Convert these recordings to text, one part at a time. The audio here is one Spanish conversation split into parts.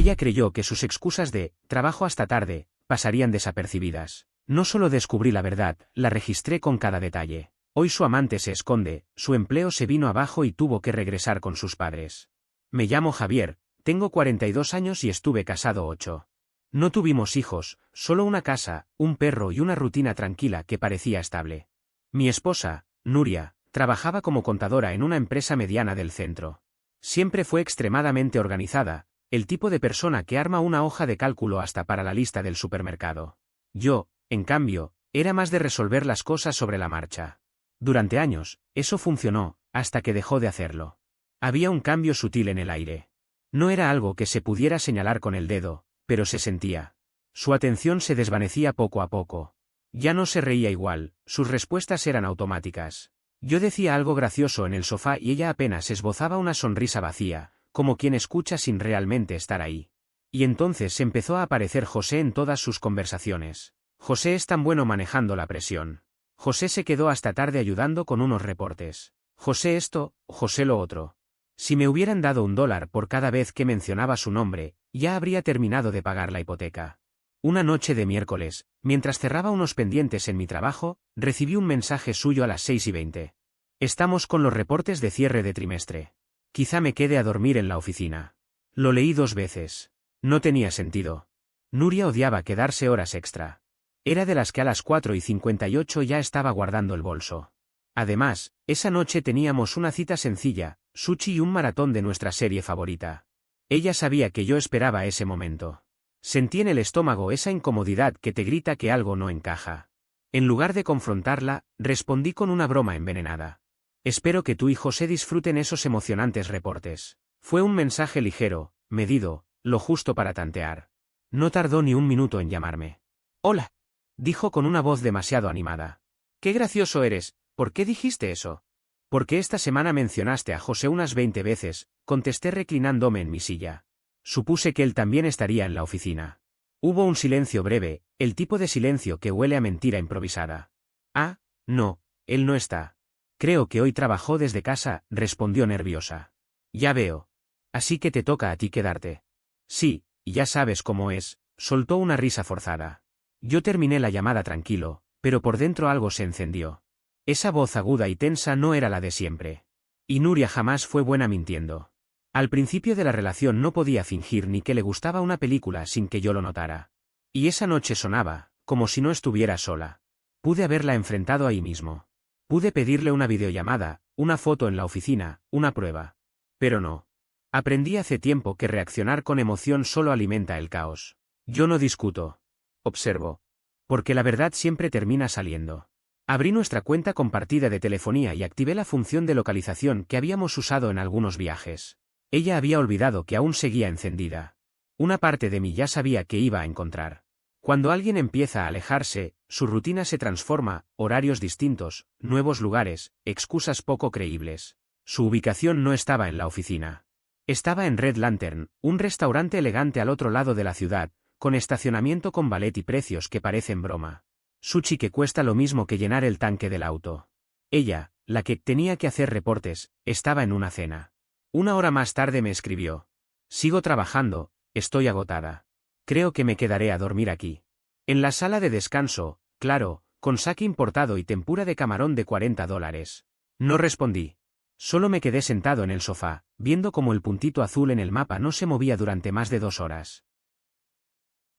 Ella creyó que sus excusas de «trabajo hasta tarde» pasarían desapercibidas. No solo descubrí la verdad, la registré con cada detalle. Hoy su amante se esconde, su empleo se vino abajo y tuvo que regresar con sus padres. Me llamo Javier, tengo 42 años y estuve casado 8. No tuvimos hijos, solo una casa, un perro y una rutina tranquila que parecía estable. Mi esposa, Nuria, trabajaba como contadora en una empresa mediana del centro. Siempre fue extremadamente organizada, el tipo de persona que arma una hoja de cálculo hasta para la lista del supermercado. Yo, en cambio, era más de resolver las cosas sobre la marcha. Durante años, eso funcionó, hasta que dejó de hacerlo. Había un cambio sutil en el aire. No era algo que se pudiera señalar con el dedo, pero se sentía. Su atención se desvanecía poco a poco. Ya no se reía igual, sus respuestas eran automáticas. Yo decía algo gracioso en el sofá y ella apenas esbozaba una sonrisa vacía, como quien escucha sin realmente estar ahí. Y entonces empezó a aparecer José en todas sus conversaciones. José es tan bueno manejando la presión. José se quedó hasta tarde ayudando con unos reportes. José esto, José lo otro. Si me hubieran dado $1 por cada vez que mencionaba su nombre, ya habría terminado de pagar la hipoteca. Una noche de miércoles, mientras cerraba unos pendientes en mi trabajo, recibí un mensaje suyo a las 6:20. Estamos con los reportes de cierre de trimestre. Quizá me quede a dormir en la oficina. Lo leí 2 veces. No tenía sentido. Nuria odiaba quedarse horas extra. Era de las que a las 4:58 ya estaba guardando el bolso. Además, esa noche teníamos una cita sencilla, sushi y un maratón de nuestra serie favorita. Ella sabía que yo esperaba ese momento. Sentí en el estómago esa incomodidad que te grita que algo no encaja. En lugar de confrontarla, respondí con una broma envenenada. Espero que tú y José disfruten esos emocionantes reportes. Fue un mensaje ligero, medido, lo justo para tantear. No tardó ni un minuto en llamarme. Hola, dijo con una voz demasiado animada. Qué gracioso eres, ¿por qué dijiste eso? Porque esta semana mencionaste a José unas 20 veces, contesté reclinándome en mi silla. Supuse que él también estaría en la oficina. Hubo un silencio breve, el tipo de silencio que huele a mentira improvisada. Ah, no, él no está. Creo que hoy trabajó desde casa, respondió nerviosa. Ya veo. Así que te toca a ti quedarte. Sí, ya sabes cómo es, soltó una risa forzada. Yo terminé la llamada tranquilo, pero por dentro algo se encendió. Esa voz aguda y tensa no era la de siempre. Y Nuria jamás fue buena mintiendo. Al principio de la relación no podía fingir ni que le gustaba una película sin que yo lo notara. Y esa noche sonaba, como si no estuviera sola. Pude haberla enfrentado ahí mismo. Pude pedirle una videollamada, una foto en la oficina, una prueba. Pero no. Aprendí hace tiempo que reaccionar con emoción solo alimenta el caos. Yo no discuto. Observo. Porque la verdad siempre termina saliendo. Abrí nuestra cuenta compartida de telefonía y activé la función de localización que habíamos usado en algunos viajes. Ella había olvidado que aún seguía encendida. Una parte de mí ya sabía que iba a encontrar. Cuando alguien empieza a alejarse, su rutina se transforma, horarios distintos, nuevos lugares, excusas poco creíbles. Su ubicación no estaba en la oficina. Estaba en Red Lantern, un restaurante elegante al otro lado de la ciudad, con estacionamiento con valet y precios que parecen broma. Sushi que cuesta lo mismo que llenar el tanque del auto. Ella, la que tenía que hacer reportes, estaba en una cena. 1 hora más tarde me escribió. Sigo trabajando, estoy agotada. Creo que me quedaré a dormir aquí. En la sala de descanso, claro, con sake importado y tempura de camarón de $40. No respondí. Solo me quedé sentado en el sofá, viendo cómo el puntito azul en el mapa no se movía durante más de 2 horas.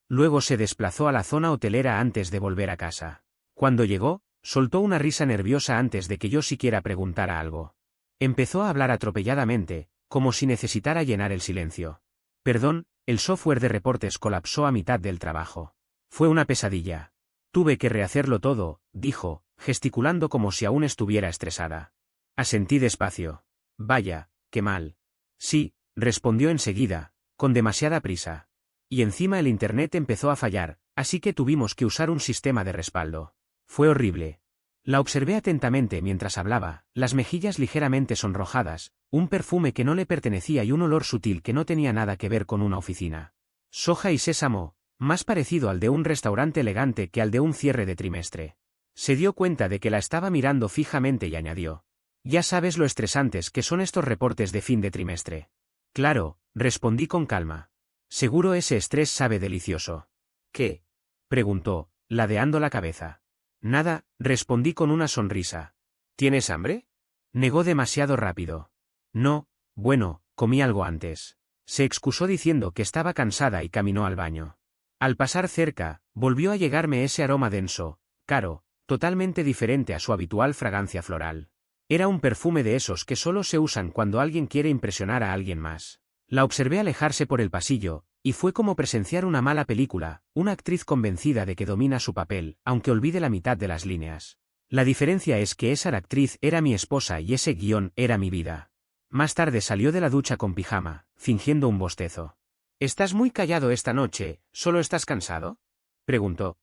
Luego se desplazó a la zona hotelera antes de volver a casa. Cuando llegó, soltó una risa nerviosa antes de que yo siquiera preguntara algo. Empezó a hablar atropelladamente, como si necesitara llenar el silencio. Perdón, el software de reportes colapsó a mitad del trabajo. Fue una pesadilla. Tuve que rehacerlo todo, dijo, gesticulando como si aún estuviera estresada. Asentí despacio. Vaya, qué mal. Sí, respondió enseguida, con demasiada prisa. Y encima el internet empezó a fallar, así que tuvimos que usar un sistema de respaldo. Fue horrible. La observé atentamente mientras hablaba, las mejillas ligeramente sonrojadas, un perfume que no le pertenecía y un olor sutil que no tenía nada que ver con una oficina. Soja y sésamo, más parecido al de un restaurante elegante que al de un cierre de trimestre. Se dio cuenta de que la estaba mirando fijamente y añadió. Ya sabes lo estresantes que son estos reportes de fin de trimestre. Claro, respondí con calma. Seguro ese estrés sabe delicioso. ¿Qué? Preguntó, ladeando la cabeza. Nada, respondí con una sonrisa. ¿Tienes hambre? Negó demasiado rápido. No, bueno, comí algo antes. Se excusó diciendo que estaba cansada y caminó al baño. Al pasar cerca, volvió a llegarme ese aroma denso, caro, totalmente diferente a su habitual fragancia floral. Era un perfume de esos que solo se usan cuando alguien quiere impresionar a alguien más. La observé alejarse por el pasillo, y fue como presenciar una mala película, una actriz convencida de que domina su papel, aunque olvide la mitad de las líneas. La diferencia es que esa actriz era mi esposa y ese guión era mi vida. Más tarde salió de la ducha con pijama, fingiendo un bostezo. «Estás muy callado esta noche, ¿solo estás cansado?», preguntó.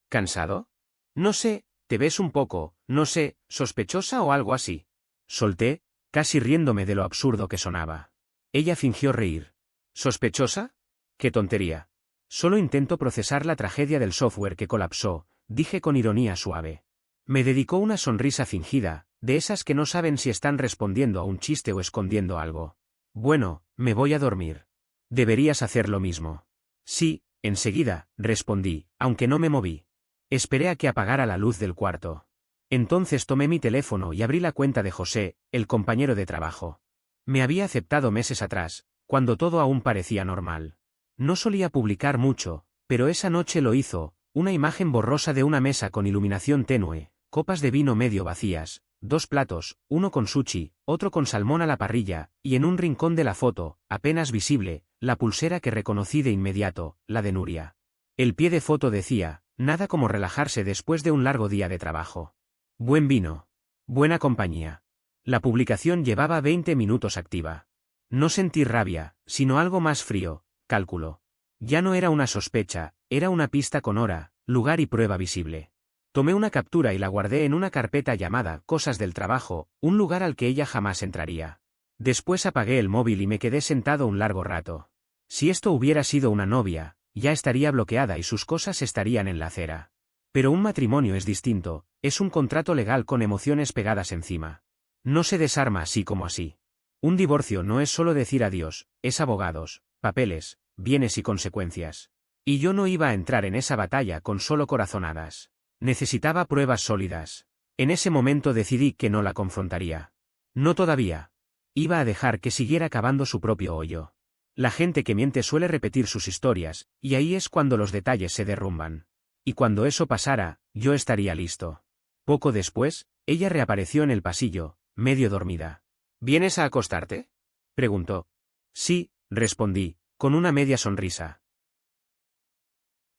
«¿Cansado? No sé, te ves un poco, no sé, sospechosa o algo así». Solté, casi riéndome de lo absurdo que sonaba. Ella fingió reír. ¿Sospechosa? ¡Qué tontería! Solo intento procesar la tragedia del software que colapsó, dije con ironía suave. Me dedicó una sonrisa fingida, de esas que no saben si están respondiendo a un chiste o escondiendo algo. Bueno, me voy a dormir. Deberías hacer lo mismo. Sí, enseguida, respondí, aunque no me moví. Esperé a que apagara la luz del cuarto. Entonces tomé mi teléfono y abrí la cuenta de José, el compañero de trabajo. Me había aceptado meses atrás, cuando todo aún parecía normal. No solía publicar mucho, pero esa noche lo hizo, una imagen borrosa de una mesa con iluminación tenue, copas de vino medio vacías, 2 platos, uno con sushi, otro con salmón a la parrilla, y en un rincón de la foto, apenas visible, la pulsera que reconocí de inmediato, la de Nuria. El pie de foto decía, nada como relajarse después de un largo día de trabajo. Buen vino. Buena compañía. La publicación llevaba 20 minutos activa. No sentí rabia, sino algo más frío, cálculo. Ya no era una sospecha, era una pista con hora, lugar y prueba visible. Tomé una captura y la guardé en una carpeta llamada Cosas del Trabajo, un lugar al que ella jamás entraría. Después apagué el móvil y me quedé sentado un largo rato. Si esto hubiera sido una novia, ya estaría bloqueada y sus cosas estarían en la acera. Pero un matrimonio es distinto, es un contrato legal con emociones pegadas encima. No se desarma así como así. Un divorcio no es solo decir adiós, es abogados, papeles, bienes y consecuencias. Y yo no iba a entrar en esa batalla con solo corazonadas. Necesitaba pruebas sólidas. En ese momento decidí que no la confrontaría. No todavía. Iba a dejar que siguiera cavando su propio hoyo. La gente que miente suele repetir sus historias, y ahí es cuando los detalles se derrumban. Y cuando eso pasara, yo estaría listo. Poco después, ella reapareció en el pasillo, medio dormida. ¿Vienes a acostarte?, preguntó. Sí, respondí, con una media sonrisa.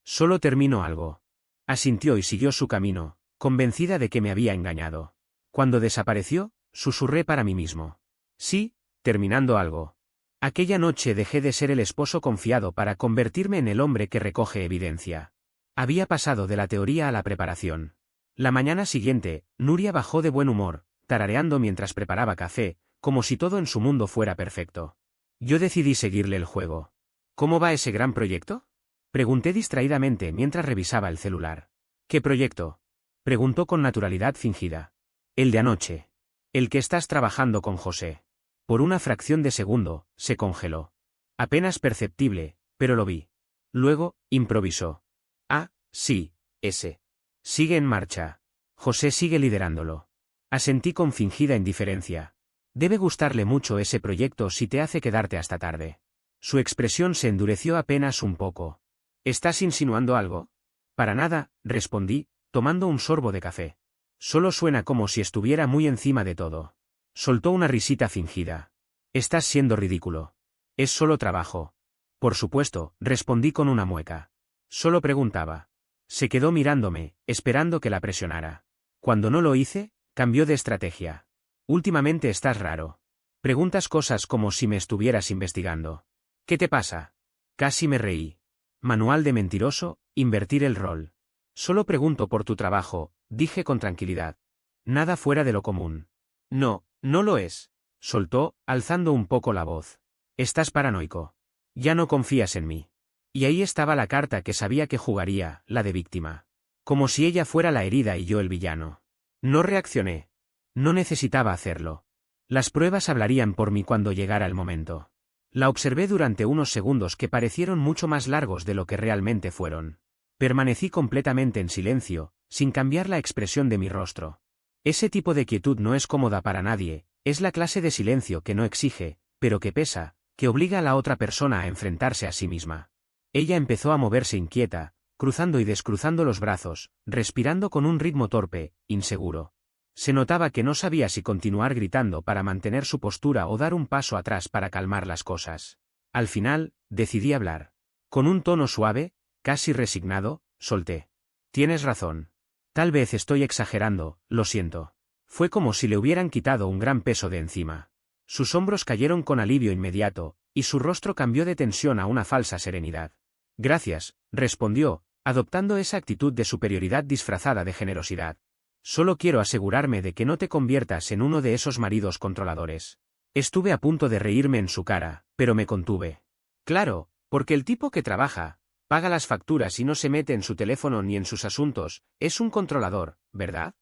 Solo termino algo. Asintió y siguió su camino, convencida de que me había engañado. Cuando desapareció, susurré para mí mismo. Sí, terminando algo. Aquella noche dejé de ser el esposo confiado para convertirme en el hombre que recoge evidencia. Había pasado de la teoría a la preparación. La mañana siguiente, Nuria bajó de buen humor, tarareando mientras preparaba café, como si todo en su mundo fuera perfecto. Yo decidí seguirle el juego. ¿Cómo va ese gran proyecto?, pregunté distraídamente mientras revisaba el celular. ¿Qué proyecto?, preguntó con naturalidad fingida. El de anoche. El que estás trabajando con José. Por una fracción de segundo, se congeló. Apenas perceptible, pero lo vi. Luego, improvisó. Ah, sí, ese. Sigue en marcha. José sigue liderándolo. Asentí con fingida indiferencia. Debe gustarle mucho ese proyecto si te hace quedarte hasta tarde. Su expresión se endureció apenas un poco. ¿Estás insinuando algo? Para nada, respondí, tomando un sorbo de café. Solo suena como si estuviera muy encima de todo. Soltó una risita fingida. Estás siendo ridículo. Es solo trabajo. Por supuesto, respondí con una mueca. Solo preguntaba. Se quedó mirándome, esperando que la presionara. Cuando no lo hice, cambió de estrategia. Últimamente estás raro. Preguntas cosas como si me estuvieras investigando. ¿Qué te pasa? Casi me reí. Manual de mentiroso, invertir el rol. Solo pregunto por tu trabajo, dije con tranquilidad. Nada fuera de lo común. No, no lo es, soltó, alzando un poco la voz. Estás paranoico. Ya no confías en mí. Y ahí estaba la carta que sabía que jugaría, la de víctima. Como si ella fuera la herida y yo el villano. No reaccioné. No necesitaba hacerlo. Las pruebas hablarían por mí cuando llegara el momento. La observé durante unos segundos que parecieron mucho más largos de lo que realmente fueron. Permanecí completamente en silencio, sin cambiar la expresión de mi rostro. Ese tipo de quietud no es cómoda para nadie, es la clase de silencio que no exige, pero que pesa, que obliga a la otra persona a enfrentarse a sí misma. Ella empezó a moverse inquieta, cruzando y descruzando los brazos, respirando con un ritmo torpe, inseguro. Se notaba que no sabía si continuar gritando para mantener su postura o dar un paso atrás para calmar las cosas. Al final, decidí hablar. Con un tono suave, casi resignado, solté. Tienes razón. Tal vez estoy exagerando, lo siento. Fue como si le hubieran quitado un gran peso de encima. Sus hombros cayeron con alivio inmediato, y su rostro cambió de tensión a una falsa serenidad. Gracias, respondió, adoptando esa actitud de superioridad disfrazada de generosidad. Solo quiero asegurarme de que no te conviertas en uno de esos maridos controladores. Estuve a punto de reírme en su cara, pero me contuve. Claro, porque el tipo que trabaja, paga las facturas y no se mete en su teléfono ni en sus asuntos, es un controlador, ¿verdad?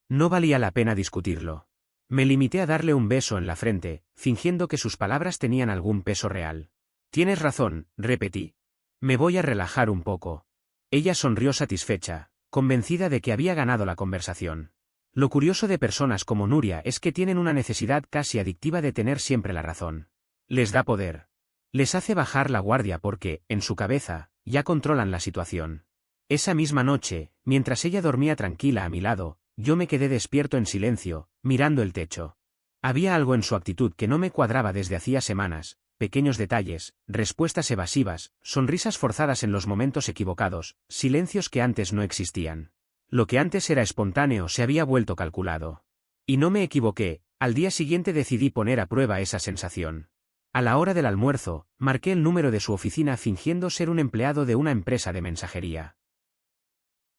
No valía la pena discutirlo. Me limité a darle un beso en la frente, fingiendo que sus palabras tenían algún peso real. Tienes razón, repetí. Me voy a relajar un poco. Ella sonrió satisfecha, convencida de que había ganado la conversación. Lo curioso de personas como Nuria es que tienen una necesidad casi adictiva de tener siempre la razón. Les da poder. Les hace bajar la guardia porque, en su cabeza, ya controlan la situación. Esa misma noche, mientras ella dormía tranquila a mi lado, yo me quedé despierto en silencio, mirando el techo. Había algo en su actitud que no me cuadraba desde hacía semanas, pequeños detalles, respuestas evasivas, sonrisas forzadas en los momentos equivocados, silencios que antes no existían. Lo que antes era espontáneo se había vuelto calculado. Y no me equivoqué, al día siguiente decidí poner a prueba esa sensación. A la hora del almuerzo, marqué el número de su oficina fingiendo ser un empleado de una empresa de mensajería.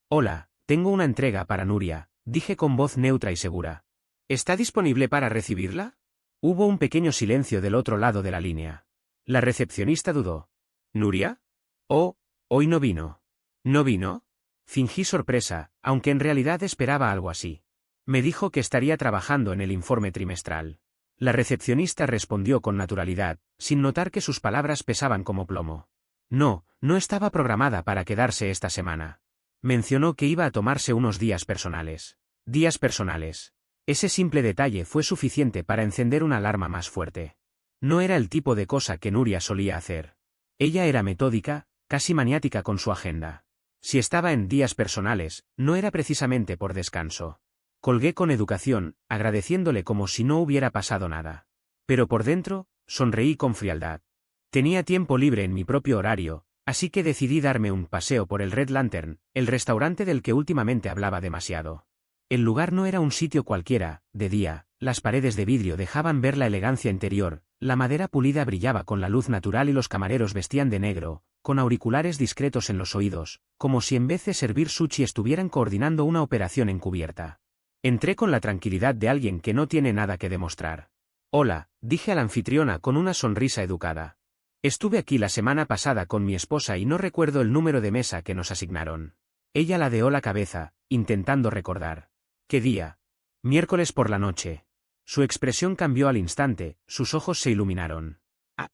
Hola, tengo una entrega para Nuria, dije con voz neutra y segura. ¿Está disponible para recibirla? Hubo un pequeño silencio del otro lado de la línea. La recepcionista dudó. ¿Nuria? Oh, hoy no vino. ¿No vino? Fingí sorpresa, aunque en realidad esperaba algo así. Me dijo que estaría trabajando en el informe trimestral. La recepcionista respondió con naturalidad, sin notar que sus palabras pesaban como plomo. No, no estaba programada para quedarse esta semana. Mencionó que iba a tomarse unos días personales. Días personales. Ese simple detalle fue suficiente para encender una alarma más fuerte. No era el tipo de cosa que Nuria solía hacer. Ella era metódica, casi maniática con su agenda. Si estaba en días personales, no era precisamente por descanso. Colgué con educación, agradeciéndole como si no hubiera pasado nada. Pero por dentro, sonreí con frialdad. Tenía tiempo libre en mi propio horario, así que decidí darme un paseo por el Red Lantern, el restaurante del que últimamente hablaba demasiado. El lugar no era un sitio cualquiera, de día, las paredes de vidrio dejaban ver la elegancia interior, la madera pulida brillaba con la luz natural y los camareros vestían de negro, con auriculares discretos en los oídos, como si en vez de servir sushi estuvieran coordinando una operación encubierta. Entré con la tranquilidad de alguien que no tiene nada que demostrar. Hola, dije a la anfitriona con una sonrisa educada. Estuve aquí la semana pasada con mi esposa y no recuerdo el número de mesa que nos asignaron. Ella ladeó la cabeza, intentando recordar. ¿Qué día? Miércoles por la noche. Su expresión cambió al instante, sus ojos se iluminaron. Ah,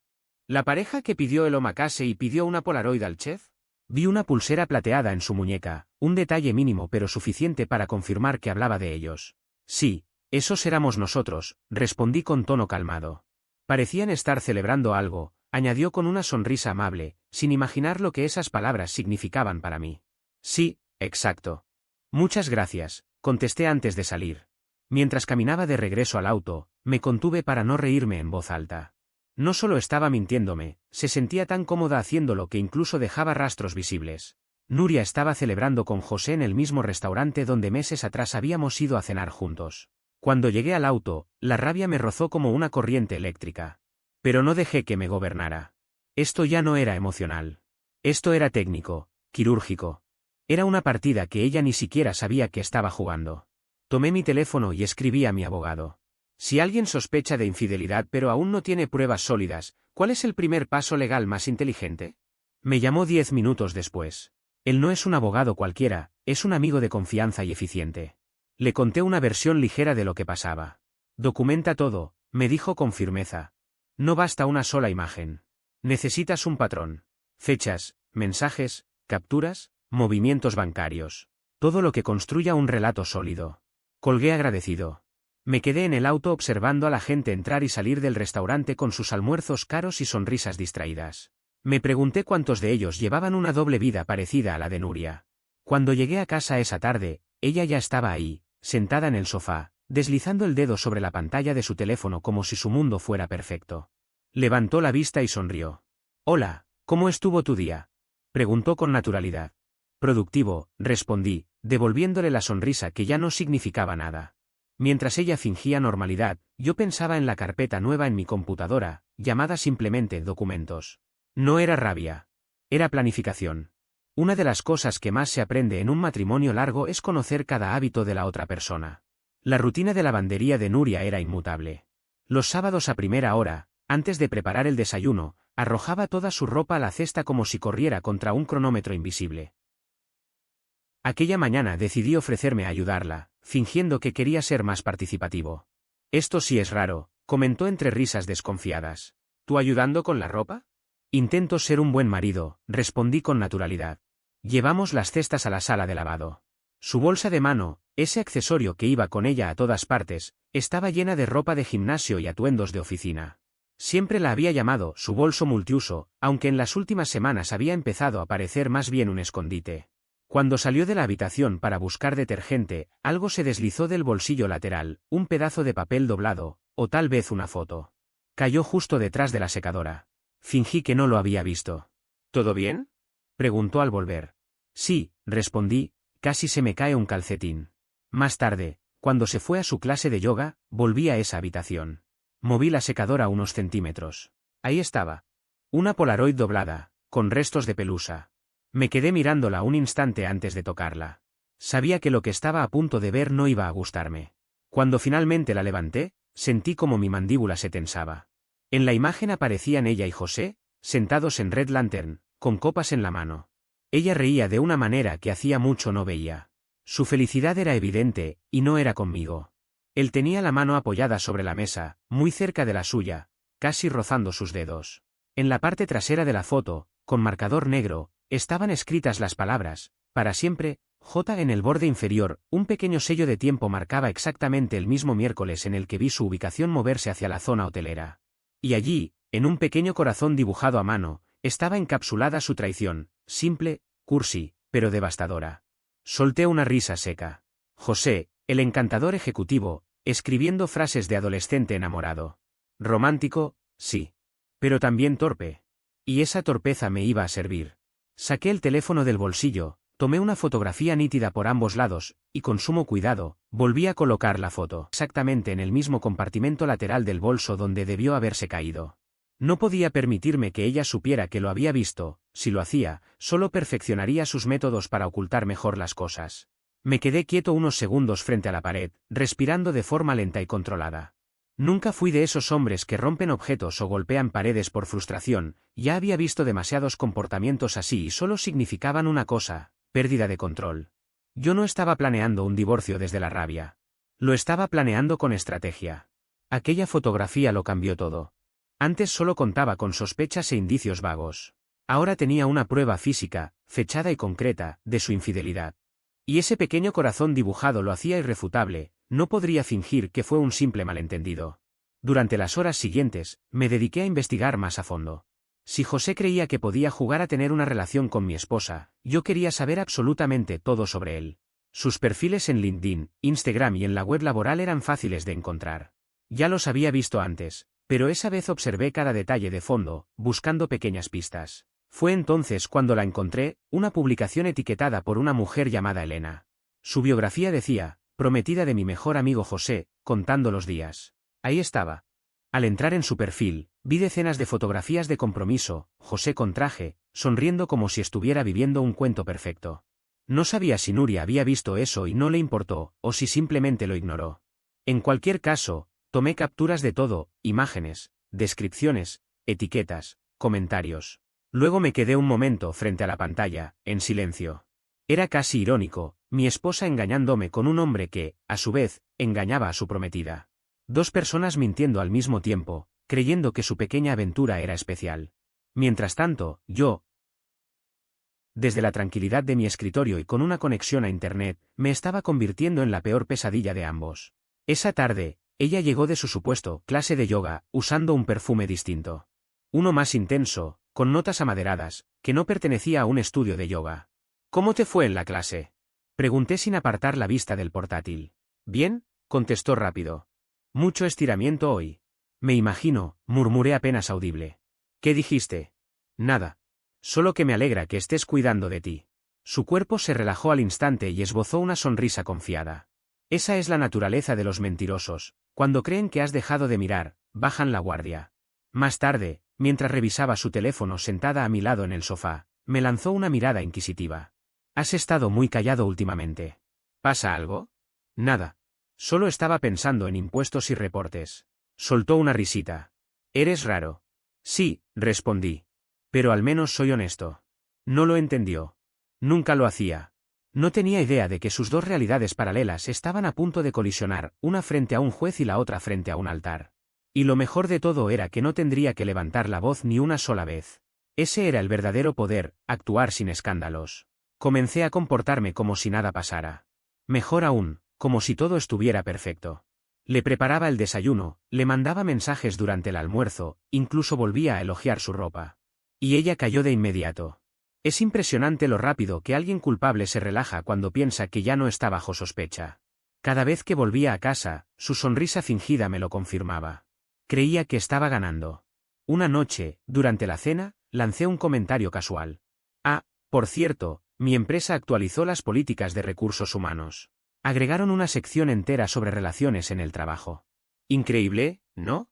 ¿la pareja que pidió el omakase y pidió una Polaroid al chef? Vi una pulsera plateada en su muñeca, un detalle mínimo pero suficiente para confirmar que hablaba de ellos. Sí, esos éramos nosotros, respondí con tono calmado. Parecían estar celebrando algo, añadió con una sonrisa amable, sin imaginar lo que esas palabras significaban para mí. Sí, exacto. Muchas gracias, contesté antes de salir. Mientras caminaba de regreso al auto, me contuve para no reírme en voz alta. No solo estaba mintiéndome, se sentía tan cómoda haciéndolo que incluso dejaba rastros visibles. Nuria estaba celebrando con José en el mismo restaurante donde meses atrás habíamos ido a cenar juntos. Cuando llegué al auto, la rabia me rozó como una corriente eléctrica. Pero no dejé que me gobernara. Esto ya no era emocional. Esto era técnico, quirúrgico. Era una partida que ella ni siquiera sabía que estaba jugando. Tomé mi teléfono y escribí a mi abogado. Si alguien sospecha de infidelidad pero aún no tiene pruebas sólidas, ¿cuál es el primer paso legal más inteligente? Me llamó 10 minutos después. Él no es un abogado cualquiera, es un amigo de confianza y eficiente. Le conté una versión ligera de lo que pasaba. Documenta todo, me dijo con firmeza. No basta una sola imagen. Necesitas un patrón. Fechas, mensajes, capturas, movimientos bancarios. Todo lo que construya un relato sólido. Colgué agradecido. Me quedé en el auto observando a la gente entrar y salir del restaurante con sus almuerzos caros y sonrisas distraídas. Me pregunté cuántos de ellos llevaban una doble vida parecida a la de Nuria. Cuando llegué a casa esa tarde, ella ya estaba ahí, sentada en el sofá, deslizando el dedo sobre la pantalla de su teléfono como si su mundo fuera perfecto. Levantó la vista y sonrió. «Hola, ¿cómo estuvo tu día?», preguntó con naturalidad. «Productivo», respondí, devolviéndole la sonrisa que ya no significaba nada. Mientras ella fingía normalidad, yo pensaba en la carpeta nueva en mi computadora, llamada simplemente documentos. No era rabia. Era planificación. Una de las cosas que más se aprende en un matrimonio largo es conocer cada hábito de la otra persona. La rutina de lavandería de Nuria era inmutable. Los sábados a primera hora, antes de preparar el desayuno, arrojaba toda su ropa a la cesta como si corriera contra un cronómetro invisible. Aquella mañana decidí ofrecerme a ayudarla, fingiendo que quería ser más participativo. «Esto sí es raro», comentó entre risas desconfiadas. «¿Tú ayudando con la ropa?» «Intento ser un buen marido», respondí con naturalidad. Llevamos las cestas a la sala de lavado. Su bolsa de mano, ese accesorio que iba con ella a todas partes, estaba llena de ropa de gimnasio y atuendos de oficina. Siempre la había llamado su bolso multiuso, aunque en las últimas semanas había empezado a parecer más bien un escondite. Cuando salió de la habitación para buscar detergente, algo se deslizó del bolsillo lateral, un pedazo de papel doblado, o tal vez una foto. Cayó justo detrás de la secadora. Fingí que no lo había visto. «¿Todo bien?», preguntó al volver. «Sí», respondí, casi se me cae un calcetín. Más tarde, cuando se fue a su clase de yoga, volví a esa habitación. Moví la secadora unos centímetros. Ahí estaba. Una Polaroid doblada, con restos de pelusa. Me quedé mirándola un instante antes de tocarla. Sabía que lo que estaba a punto de ver no iba a gustarme. Cuando finalmente la levanté, sentí como mi mandíbula se tensaba. En la imagen aparecían ella y José, sentados en Red Lantern, con copas en la mano. Ella reía de una manera que hacía mucho no veía. Su felicidad era evidente, y no era conmigo. Él tenía la mano apoyada sobre la mesa, muy cerca de la suya, casi rozando sus dedos. En la parte trasera de la foto, con marcador negro, estaban escritas las palabras, «para siempre», J en el borde inferior, un pequeño sello de tiempo marcaba exactamente el mismo miércoles en el que vi su ubicación moverse hacia la zona hotelera. Y allí, en un pequeño corazón dibujado a mano, estaba encapsulada su traición, simple, cursi, pero devastadora. Solté una risa seca. José, el encantador ejecutivo, escribiendo frases de adolescente enamorado. Romántico, sí. Pero también torpe. Y esa torpeza me iba a servir. Saqué el teléfono del bolsillo, tomé una fotografía nítida por ambos lados, y con sumo cuidado, volví a colocar la foto exactamente en el mismo compartimento lateral del bolso donde debió haberse caído. No podía permitirme que ella supiera que lo había visto, si lo hacía, solo perfeccionaría sus métodos para ocultar mejor las cosas. Me quedé quieto unos segundos frente a la pared, respirando de forma lenta y controlada. Nunca fui de esos hombres que rompen objetos o golpean paredes por frustración, ya había visto demasiados comportamientos así y solo significaban una cosa: pérdida de control. Yo no estaba planeando un divorcio desde la rabia. Lo estaba planeando con estrategia. Aquella fotografía lo cambió todo. Antes solo contaba con sospechas e indicios vagos. Ahora tenía una prueba física, fechada y concreta, de su infidelidad. Y ese pequeño corazón dibujado lo hacía irrefutable. No podría fingir que fue un simple malentendido. Durante las horas siguientes, me dediqué a investigar más a fondo. Si José creía que podía jugar a tener una relación con mi esposa, yo quería saber absolutamente todo sobre él. Sus perfiles en LinkedIn, Instagram y en la web laboral eran fáciles de encontrar. Ya los había visto antes, pero esa vez observé cada detalle de fondo, buscando pequeñas pistas. Fue entonces cuando la encontré, una publicación etiquetada por una mujer llamada Elena. Su biografía decía: prometida de mi mejor amigo José, contando los días. Ahí estaba. Al entrar en su perfil, vi decenas de fotografías de compromiso, José con traje, sonriendo como si estuviera viviendo un cuento perfecto. No sabía si Nuria había visto eso y no le importó, o si simplemente lo ignoró. En cualquier caso, tomé capturas de todo, imágenes, descripciones, etiquetas, comentarios. Luego me quedé un momento frente a la pantalla, en silencio. Era casi irónico, mi esposa engañándome con un hombre que, a su vez, engañaba a su prometida. Dos personas mintiendo al mismo tiempo, creyendo que su pequeña aventura era especial. Mientras tanto, yo, desde la tranquilidad de mi escritorio y con una conexión a Internet, me estaba convirtiendo en la peor pesadilla de ambos. Esa tarde, ella llegó de su supuesto clase de yoga, usando un perfume distinto. Uno más intenso, con notas amaderadas, que no pertenecía a un estudio de yoga. ¿Cómo te fue en la clase? Pregunté sin apartar la vista del portátil. Bien, contestó rápido. Mucho estiramiento hoy. Me imagino, murmuré apenas audible. ¿Qué dijiste? Nada. Solo que me alegra que estés cuidando de ti. Su cuerpo se relajó al instante y esbozó una sonrisa confiada. Esa es la naturaleza de los mentirosos. Cuando creen que has dejado de mirar, bajan la guardia. Más tarde, mientras revisaba su teléfono sentada a mi lado en el sofá, me lanzó una mirada inquisitiva. Has estado muy callado últimamente. ¿Pasa algo? Nada. Solo estaba pensando en impuestos y reportes. Soltó una risita. Eres raro. Sí, respondí. Pero al menos soy honesto. No lo entendió. Nunca lo hacía. No tenía idea de que sus dos realidades paralelas estaban a punto de colisionar, una frente a un juez y la otra frente a un altar. Y lo mejor de todo era que no tendría que levantar la voz ni una sola vez. Ese era el verdadero poder, actuar sin escándalos. Comencé a comportarme como si nada pasara. Mejor aún, como si todo estuviera perfecto. Le preparaba el desayuno, le mandaba mensajes durante el almuerzo, incluso volvía a elogiar su ropa. Y ella cayó de inmediato. Es impresionante lo rápido que alguien culpable se relaja cuando piensa que ya no está bajo sospecha. Cada vez que volvía a casa, su sonrisa fingida me lo confirmaba. Creía que estaba ganando. Una noche, durante la cena, lancé un comentario casual. Ah, por cierto, mi empresa actualizó las políticas de recursos humanos. Agregaron una sección entera sobre relaciones en el trabajo. Increíble, ¿no?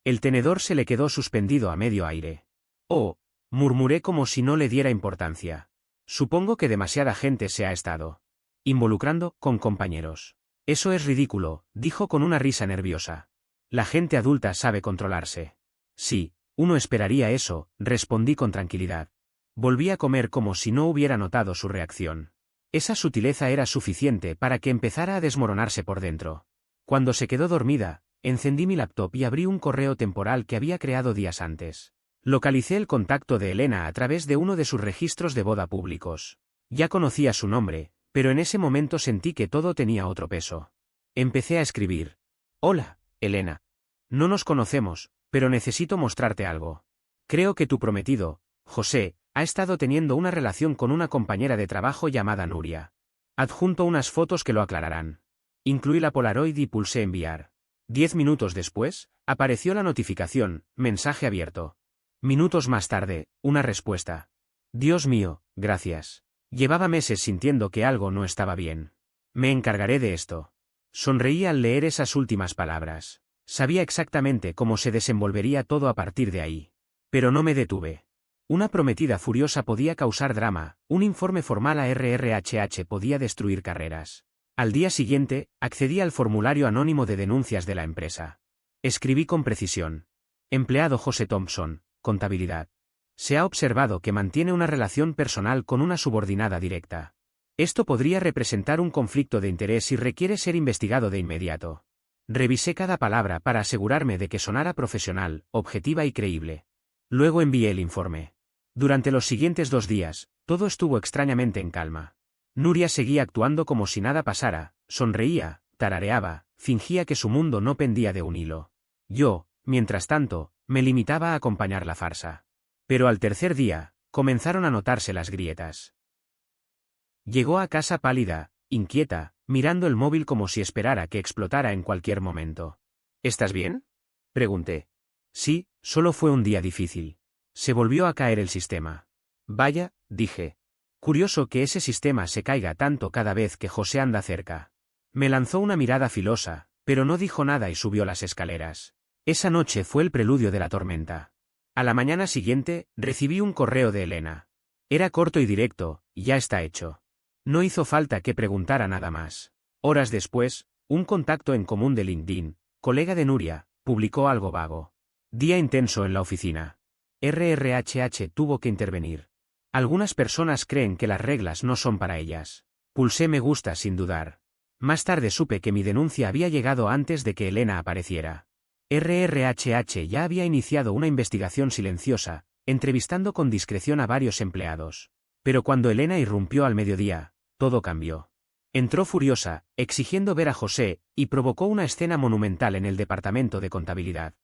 El tenedor se le quedó suspendido a medio aire. Oh, murmuré como si no le diera importancia. Supongo que demasiada gente se ha estado involucrando con compañeros. Eso es ridículo, dijo con una risa nerviosa. La gente adulta sabe controlarse. Sí, uno esperaría eso, respondí con tranquilidad. Volví a comer como si no hubiera notado su reacción. Esa sutileza era suficiente para que empezara a desmoronarse por dentro. Cuando se quedó dormida, encendí mi laptop y abrí un correo temporal que había creado días antes. Localicé el contacto de Elena a través de uno de sus registros de boda públicos. Ya conocía su nombre, pero en ese momento sentí que todo tenía otro peso. Empecé a escribir. Hola, Elena. No nos conocemos, pero necesito mostrarte algo. Creo que tu prometido, José, ha estado teniendo una relación con una compañera de trabajo llamada Nuria. Adjunto unas fotos que lo aclararán. Incluí la Polaroid y pulsé enviar. 10 minutos después, apareció la notificación, mensaje abierto. Minutos más tarde, una respuesta. Dios mío, gracias. Llevaba meses sintiendo que algo no estaba bien. Me encargaré de esto. Sonreí al leer esas últimas palabras. Sabía exactamente cómo se desenvolvería todo a partir de ahí. Pero no me detuve. Una prometida furiosa podía causar drama, un informe formal a RRHH podía destruir carreras. Al día siguiente, accedí al formulario anónimo de denuncias de la empresa. Escribí con precisión. Empleado José Thompson, contabilidad. Se ha observado que mantiene una relación personal con una subordinada directa. Esto podría representar un conflicto de interés y requiere ser investigado de inmediato. Revisé cada palabra para asegurarme de que sonara profesional, objetiva y creíble. Luego envié el informe. Durante los siguientes 2 días, todo estuvo extrañamente en calma. Nuria seguía actuando como si nada pasara, sonreía, tarareaba, fingía que su mundo no pendía de un hilo. Yo, mientras tanto, me limitaba a acompañar la farsa. Pero al tercer día, comenzaron a notarse las grietas. Llegó a casa pálida, inquieta, mirando el móvil como si esperara que explotara en cualquier momento. ¿Estás bien?, pregunté. Sí, solo fue un día difícil. Se volvió a caer el sistema. Vaya, dije. Curioso que ese sistema se caiga tanto cada vez que José anda cerca. Me lanzó una mirada filosa, pero no dijo nada y subió las escaleras. Esa noche fue el preludio de la tormenta. A la mañana siguiente, recibí un correo de Elena. Era corto y directo, ya está hecho. No hizo falta que preguntara nada más. Horas después, un contacto en común de LinkedIn, colega de Nuria, publicó algo vago. Día intenso en la oficina. RRHH tuvo que intervenir. Algunas personas creen que las reglas no son para ellas. Pulsé me gusta sin dudar. Más tarde supe que mi denuncia había llegado antes de que Elena apareciera. RRHH ya había iniciado una investigación silenciosa, entrevistando con discreción a varios empleados. Pero cuando Elena irrumpió al mediodía, todo cambió. Entró furiosa, exigiendo ver a José, y provocó una escena monumental en el departamento de contabilidad.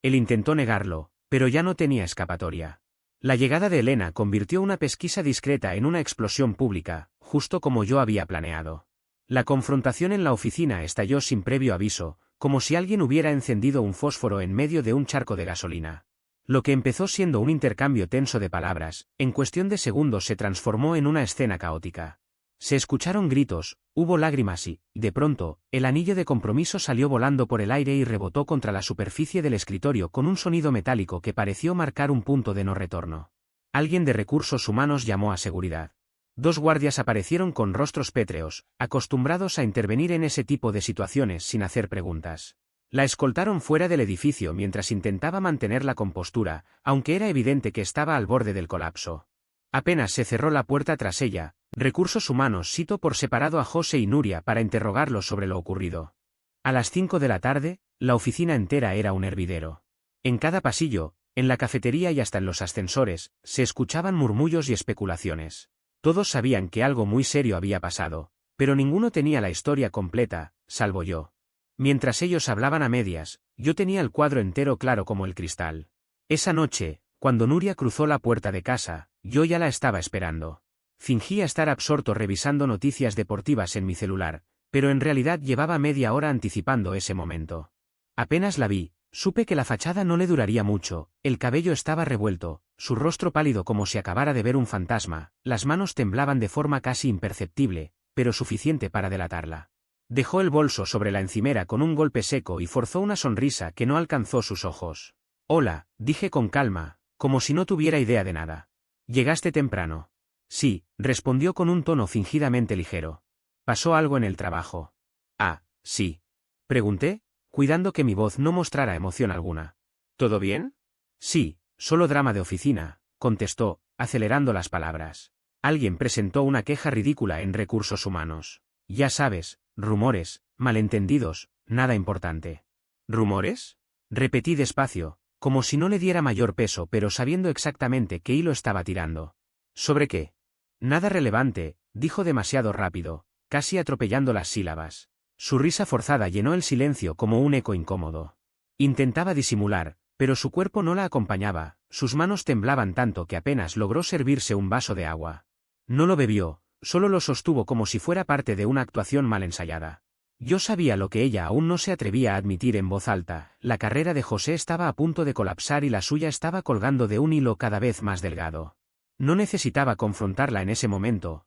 Él intentó negarlo, pero ya no tenía escapatoria. La llegada de Elena convirtió una pesquisa discreta en una explosión pública, justo como yo había planeado. La confrontación en la oficina estalló sin previo aviso, como si alguien hubiera encendido un fósforo en medio de un charco de gasolina. Lo que empezó siendo un intercambio tenso de palabras, en cuestión de segundos se transformó en una escena caótica. Se escucharon gritos, hubo lágrimas y, de pronto, el anillo de compromiso salió volando por el aire y rebotó contra la superficie del escritorio con un sonido metálico que pareció marcar un punto de no retorno. Alguien de recursos humanos llamó a seguridad. 2 guardias aparecieron con rostros pétreos, acostumbrados a intervenir en ese tipo de situaciones sin hacer preguntas. La escoltaron fuera del edificio mientras intentaba mantener la compostura, aunque era evidente que estaba al borde del colapso. Apenas se cerró la puerta tras ella, Recursos Humanos citó por separado a José y Nuria para interrogarlos sobre lo ocurrido. A las 5 de la tarde, la oficina entera era un hervidero. En cada pasillo, en la cafetería y hasta en los ascensores, se escuchaban murmullos y especulaciones. Todos sabían que algo muy serio había pasado, pero ninguno tenía la historia completa, salvo yo. Mientras ellos hablaban a medias, yo tenía el cuadro entero claro como el cristal. Esa noche, cuando Nuria cruzó la puerta de casa, yo ya la estaba esperando. Fingía estar absorto revisando noticias deportivas en mi celular, pero en realidad llevaba media hora anticipando ese momento. Apenas la vi, supe que la fachada no le duraría mucho, el cabello estaba revuelto, su rostro pálido como si acabara de ver un fantasma, las manos temblaban de forma casi imperceptible, pero suficiente para delatarla. Dejó el bolso sobre la encimera con un golpe seco y forzó una sonrisa que no alcanzó sus ojos. «Hola», dije con calma, como si no tuviera idea de nada. «¿Llegaste temprano?» «Sí», respondió con un tono fingidamente ligero. «¿Pasó algo en el trabajo?» «Ah, sí». Pregunté, cuidando que mi voz no mostrara emoción alguna. «¿Todo bien?» «Sí, solo drama de oficina», contestó, acelerando las palabras. Alguien presentó una queja ridícula en Recursos Humanos. «Ya sabes, rumores, malentendidos, nada importante». «¿Rumores?», repetí despacio, como si no le diera mayor peso pero sabiendo exactamente qué hilo estaba tirando. «¿Sobre qué?» «Nada relevante», dijo demasiado rápido, casi atropellando las sílabas. Su risa forzada llenó el silencio como un eco incómodo. Intentaba disimular, pero su cuerpo no la acompañaba, sus manos temblaban tanto que apenas logró servirse un vaso de agua. No lo bebió, solo lo sostuvo como si fuera parte de una actuación mal ensayada. Yo sabía lo que ella aún no se atrevía a admitir en voz alta, la carrera de José estaba a punto de colapsar y la suya estaba colgando de un hilo cada vez más delgado. No necesitaba confrontarla en ese momento.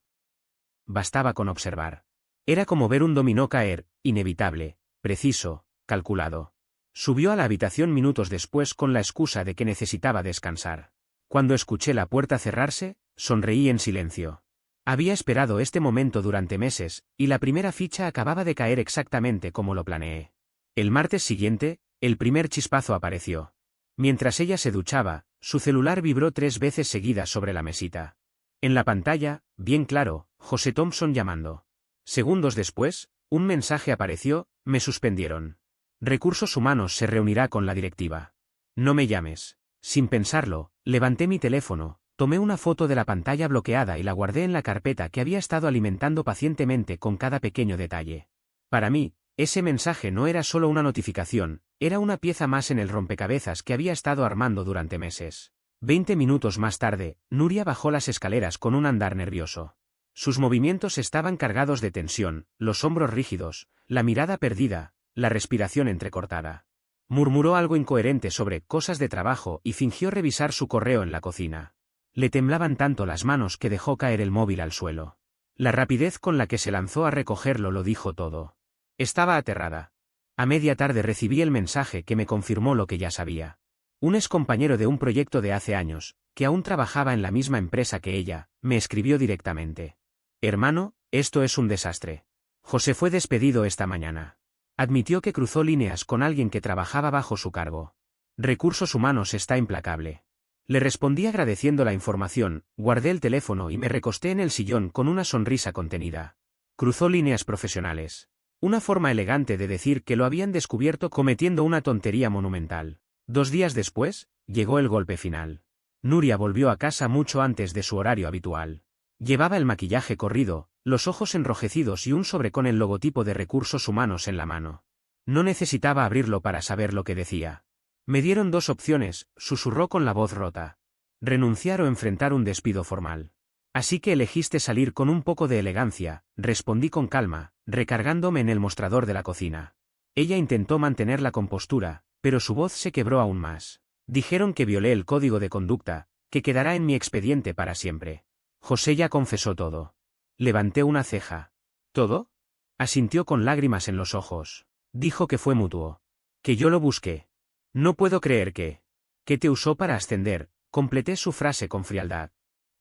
Bastaba con observar. Era como ver un dominó caer, inevitable, preciso, calculado. Subió a la habitación minutos después con la excusa de que necesitaba descansar. Cuando escuché la puerta cerrarse, sonreí en silencio. Había esperado este momento durante meses, y la primera ficha acababa de caer exactamente como lo planeé. El martes siguiente, el primer chispazo apareció. Mientras ella se duchaba, su celular vibró 3 veces seguidas sobre la mesita. En la pantalla, bien claro, José Thompson llamando. Segundos después, un mensaje apareció: «Me suspendieron. Recursos Humanos se reunirá con la directiva. No me llames». Sin pensarlo, levanté mi teléfono, tomé una foto de la pantalla bloqueada y la guardé en la carpeta que había estado alimentando pacientemente con cada pequeño detalle. Para mí, ese mensaje no era solo una notificación, era una pieza más en el rompecabezas que había estado armando durante meses. 20 minutos más tarde, Nuria bajó las escaleras con un andar nervioso. Sus movimientos estaban cargados de tensión, los hombros rígidos, la mirada perdida, la respiración entrecortada. Murmuró algo incoherente sobre cosas de trabajo y fingió revisar su correo en la cocina. Le temblaban tanto las manos que dejó caer el móvil al suelo. La rapidez con la que se lanzó a recogerlo lo dijo todo. Estaba aterrada. A media tarde recibí el mensaje que me confirmó lo que ya sabía. Un excompañero de un proyecto de hace años, que aún trabajaba en la misma empresa que ella, me escribió directamente. «Hermano, esto es un desastre. José fue despedido esta mañana». Admitió que cruzó líneas con alguien que trabajaba bajo su cargo. Recursos Humanos está implacable. Le respondí agradeciendo la información, guardé el teléfono y me recosté en el sillón con una sonrisa contenida. Cruzó líneas profesionales. Una forma elegante de decir que lo habían descubierto cometiendo una tontería monumental. 2 días después, llegó el golpe final. Nuria volvió a casa mucho antes de su horario habitual. Llevaba el maquillaje corrido, los ojos enrojecidos y un sobre con el logotipo de Recursos Humanos en la mano. No necesitaba abrirlo para saber lo que decía. Me dieron 2 opciones, susurró con la voz rota. Renunciar o enfrentar un despido formal. Así que elegiste salir con un poco de elegancia, respondí con calma, recargándome en el mostrador de la cocina. Ella intentó mantener la compostura, pero su voz se quebró aún más. Dijeron que violé el código de conducta, que quedará en mi expediente para siempre. José ya confesó todo. Levanté una ceja. ¿Todo? Asintió con lágrimas en los ojos. Dijo que fue mutuo. Que yo lo busqué. No puedo creer que te usó para ascender, completé su frase con frialdad.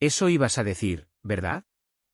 Eso ibas a decir, ¿verdad?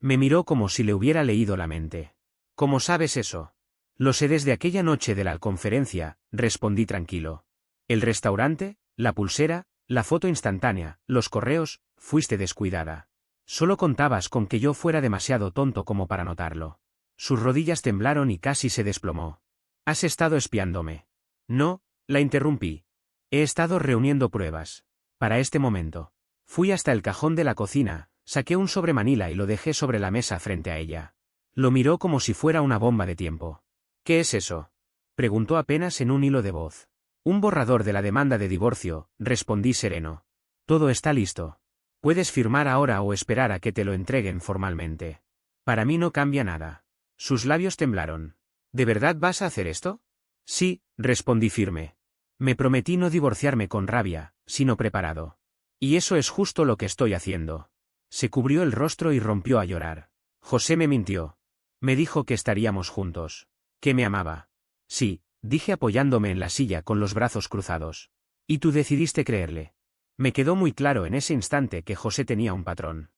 Me miró como si le hubiera leído la mente. ¿Cómo sabes eso? Lo sé desde aquella noche de la conferencia, respondí tranquilo. El restaurante, la pulsera, la foto instantánea, los correos, fuiste descuidada. Solo contabas con que yo fuera demasiado tonto como para notarlo. Sus rodillas temblaron y casi se desplomó. ¿Has estado espiándome? No, la interrumpí. He estado reuniendo pruebas. Para este momento. Fui hasta el cajón de la cocina, saqué un sobre manila y lo dejé sobre la mesa frente a ella. Lo miró como si fuera una bomba de tiempo. ¿Qué es eso? Preguntó apenas en un hilo de voz. Un borrador de la demanda de divorcio, respondí sereno. Todo está listo. Puedes firmar ahora o esperar a que te lo entreguen formalmente. Para mí no cambia nada. Sus labios temblaron. ¿De verdad vas a hacer esto? Sí, respondí firme. Me prometí no divorciarme con rabia, sino preparado. Y eso es justo lo que estoy haciendo. Se cubrió el rostro y rompió a llorar. José me mintió. Me dijo que estaríamos juntos. Que me amaba. Sí, dije apoyándome en la silla con los brazos cruzados. Y tú decidiste creerle. Me quedó muy claro en ese instante que José tenía un patrón.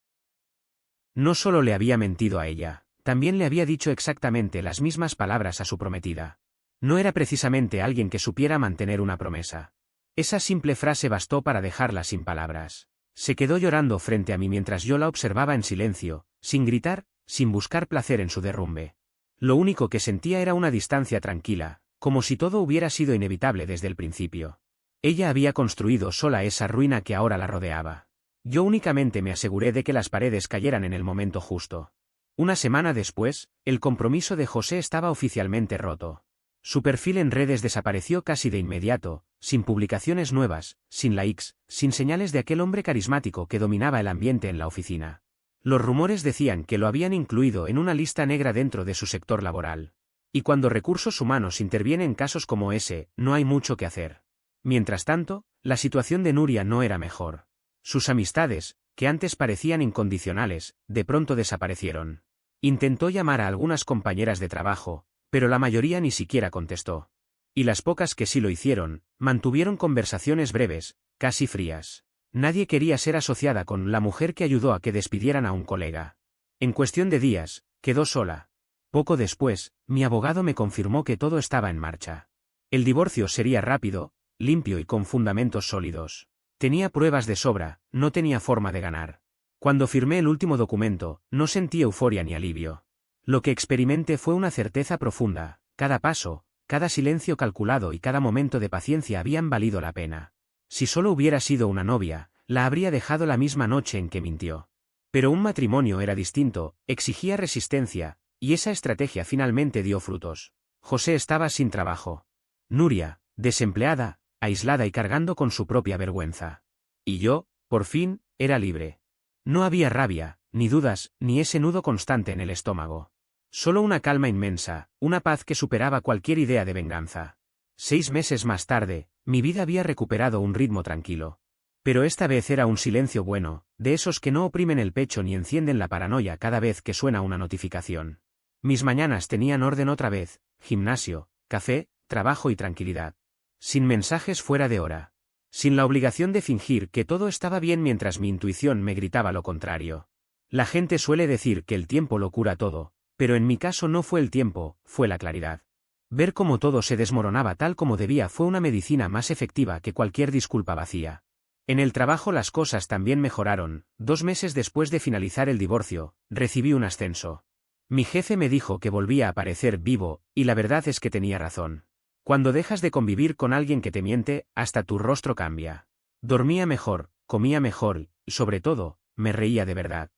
No solo le había mentido a ella, también le había dicho exactamente las mismas palabras a su prometida. No era precisamente alguien que supiera mantener una promesa. Esa simple frase bastó para dejarla sin palabras. Se quedó llorando frente a mí mientras yo la observaba en silencio, sin gritar, sin buscar placer en su derrumbe. Lo único que sentía era una distancia tranquila, como si todo hubiera sido inevitable desde el principio. Ella había construido sola esa ruina que ahora la rodeaba. Yo únicamente me aseguré de que las paredes cayeran en el momento justo. Una semana después, el compromiso de José estaba oficialmente roto. Su perfil en redes desapareció casi de inmediato, sin publicaciones nuevas, sin likes, sin señales de aquel hombre carismático que dominaba el ambiente en la oficina. Los rumores decían que lo habían incluido en una lista negra dentro de su sector laboral. Y cuando Recursos Humanos interviene en casos como ese, no hay mucho que hacer. Mientras tanto, la situación de Nuria no era mejor. Sus amistades, que antes parecían incondicionales, de pronto desaparecieron. Intentó llamar a algunas compañeras de trabajo, pero la mayoría ni siquiera contestó. Y las pocas que sí lo hicieron, mantuvieron conversaciones breves, casi frías. Nadie quería ser asociada con la mujer que ayudó a que despidieran a un colega. En cuestión de días, quedó sola. Poco después, mi abogado me confirmó que todo estaba en marcha. El divorcio sería rápido, limpio y con fundamentos sólidos. Tenía pruebas de sobra, no tenía forma de ganar. Cuando firmé el último documento, no sentí euforia ni alivio. Lo que experimenté fue una certeza profunda, cada paso, cada silencio calculado y cada momento de paciencia habían valido la pena. Si solo hubiera sido una novia, la habría dejado la misma noche en que mintió. Pero un matrimonio era distinto, exigía resistencia, y esa estrategia finalmente dio frutos. José estaba sin trabajo. Nuria, desempleada, aislada y cargando con su propia vergüenza. Y yo, por fin, era libre. No había rabia, ni dudas, ni ese nudo constante en el estómago. Solo una calma inmensa, una paz que superaba cualquier idea de venganza. 6 meses más tarde, mi vida había recuperado un ritmo tranquilo. Pero esta vez era un silencio bueno, de esos que no oprimen el pecho ni encienden la paranoia cada vez que suena una notificación. Mis mañanas tenían orden otra vez, gimnasio, café, trabajo y tranquilidad. Sin mensajes fuera de hora. Sin la obligación de fingir que todo estaba bien mientras mi intuición me gritaba lo contrario. La gente suele decir que el tiempo lo cura todo, pero en mi caso no fue el tiempo, fue la claridad. Ver cómo todo se desmoronaba tal como debía fue una medicina más efectiva que cualquier disculpa vacía. En el trabajo las cosas también mejoraron. 2 meses después de finalizar el divorcio, recibí un ascenso. Mi jefe me dijo que volvía a parecer vivo, y la verdad es que tenía razón. Cuando dejas de convivir con alguien que te miente, hasta tu rostro cambia. Dormía mejor, comía mejor, y sobre todo, me reía de verdad.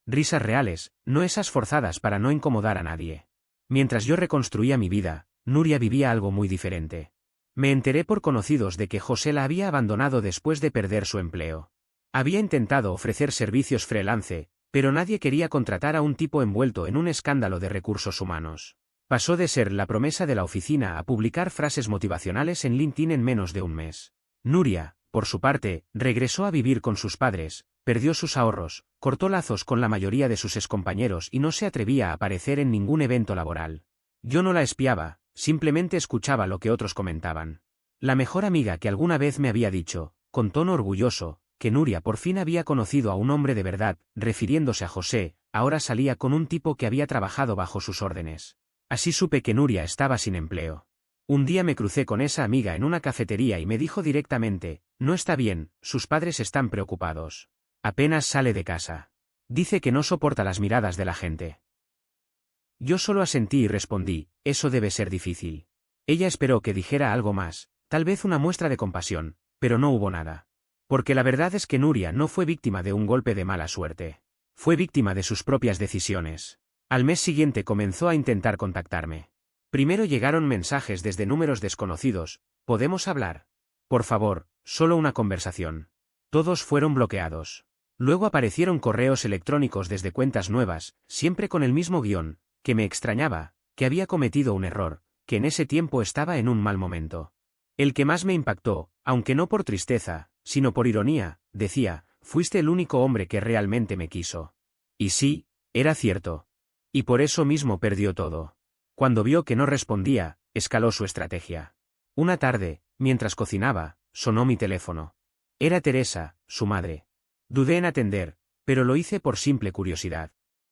Risas reales, no esas forzadas para no incomodar a nadie. Mientras yo reconstruía mi vida, Nuria vivía algo muy diferente. Me enteré por conocidos de que José la había abandonado después de perder su empleo. Había intentado ofrecer servicios freelance, pero nadie quería contratar a un tipo envuelto en un escándalo de recursos humanos. Pasó de ser la promesa de la oficina a publicar frases motivacionales en LinkedIn en menos de un mes. Nuria, por su parte, regresó a vivir con sus padres, perdió sus ahorros, cortó lazos con la mayoría de sus excompañeros y no se atrevía a aparecer en ningún evento laboral. Yo no la espiaba, simplemente escuchaba lo que otros comentaban. La mejor amiga que alguna vez me había dicho, con tono orgulloso, que Nuria por fin había conocido a un hombre de verdad, refiriéndose a José, ahora salía con un tipo que había trabajado bajo sus órdenes. Así supe que Nuria estaba sin empleo. Un día me crucé con esa amiga en una cafetería y me dijo directamente, no está bien, sus padres están preocupados. Apenas sale de casa. Dice que no soporta las miradas de la gente. Yo solo asentí y respondí, eso debe ser difícil. Ella esperó que dijera algo más, tal vez una muestra de compasión, pero no hubo nada. Porque la verdad es que Nuria no fue víctima de un golpe de mala suerte. Fue víctima de sus propias decisiones. Al mes siguiente comenzó a intentar contactarme. Primero llegaron mensajes desde números desconocidos, ¿podemos hablar? Por favor, solo una conversación. Todos fueron bloqueados. Luego aparecieron correos electrónicos desde cuentas nuevas, siempre con el mismo guión, que me extrañaba, que había cometido un error, que en ese tiempo estaba en un mal momento. El que más me impactó, aunque no por tristeza, sino por ironía, decía, fuiste el único hombre que realmente me quiso. Y sí, era cierto. Y por eso mismo perdió todo. Cuando vio que no respondía, escaló su estrategia. Una tarde, mientras cocinaba, sonó mi teléfono. Era Teresa, su madre. Dudé en atender, pero lo hice por simple curiosidad.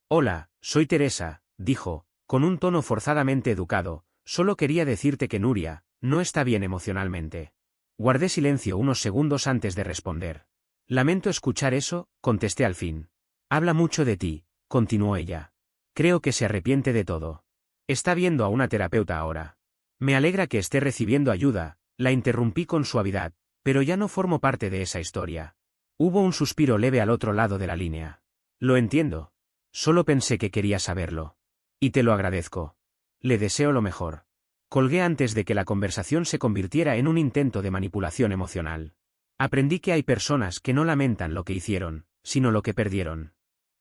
Hola, soy Teresa, dijo, con un tono forzadamente educado, solo quería decirte que Nuria no está bien emocionalmente. Guardé silencio unos segundos antes de responder. Lamento escuchar eso, contesté al fin. Habla mucho de ti, continuó ella. Creo que se arrepiente de todo. Está viendo a una terapeuta ahora. Me alegra que esté recibiendo ayuda, la interrumpí con suavidad, pero ya no formo parte de esa historia. Hubo un suspiro leve al otro lado de la línea. Lo entiendo. Solo pensé que quería saberlo. Y te lo agradezco. Le deseo lo mejor. Colgué antes de que la conversación se convirtiera en un intento de manipulación emocional. Aprendí que hay personas que no lamentan lo que hicieron, sino lo que perdieron.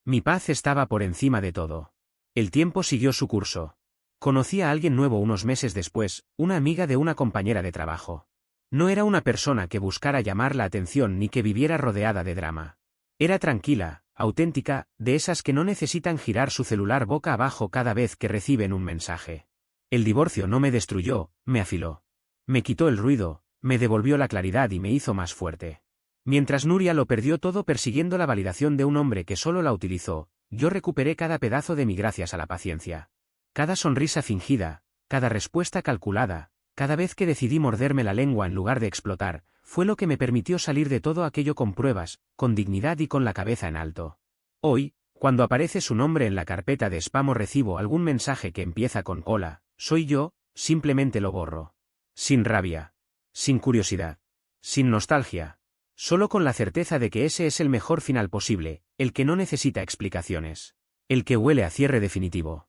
Mi paz estaba por encima de todo. El tiempo siguió su curso. Conocí a alguien nuevo unos meses después, una amiga de una compañera de trabajo. No era una persona que buscara llamar la atención ni que viviera rodeada de drama. Era tranquila, auténtica, de esas que no necesitan girar su celular boca abajo cada vez que reciben un mensaje. El divorcio no me destruyó, me afiló. Me quitó el ruido, me devolvió la claridad y me hizo más fuerte. Mientras Nuria lo perdió todo persiguiendo la validación de un hombre que solo la utilizó, yo recuperé cada pedazo de mí gracias a la paciencia. Cada sonrisa fingida, cada respuesta calculada, cada vez que decidí morderme la lengua en lugar de explotar, fue lo que me permitió salir de todo aquello con pruebas, con dignidad y con la cabeza en alto. Hoy, cuando aparece su nombre en la carpeta de spam o recibo algún mensaje que empieza con hola, soy yo, simplemente lo borro. Sin rabia. Sin curiosidad. Sin nostalgia. Solo con la certeza de que ese es el mejor final posible, el que no necesita explicaciones. El que huele a cierre definitivo.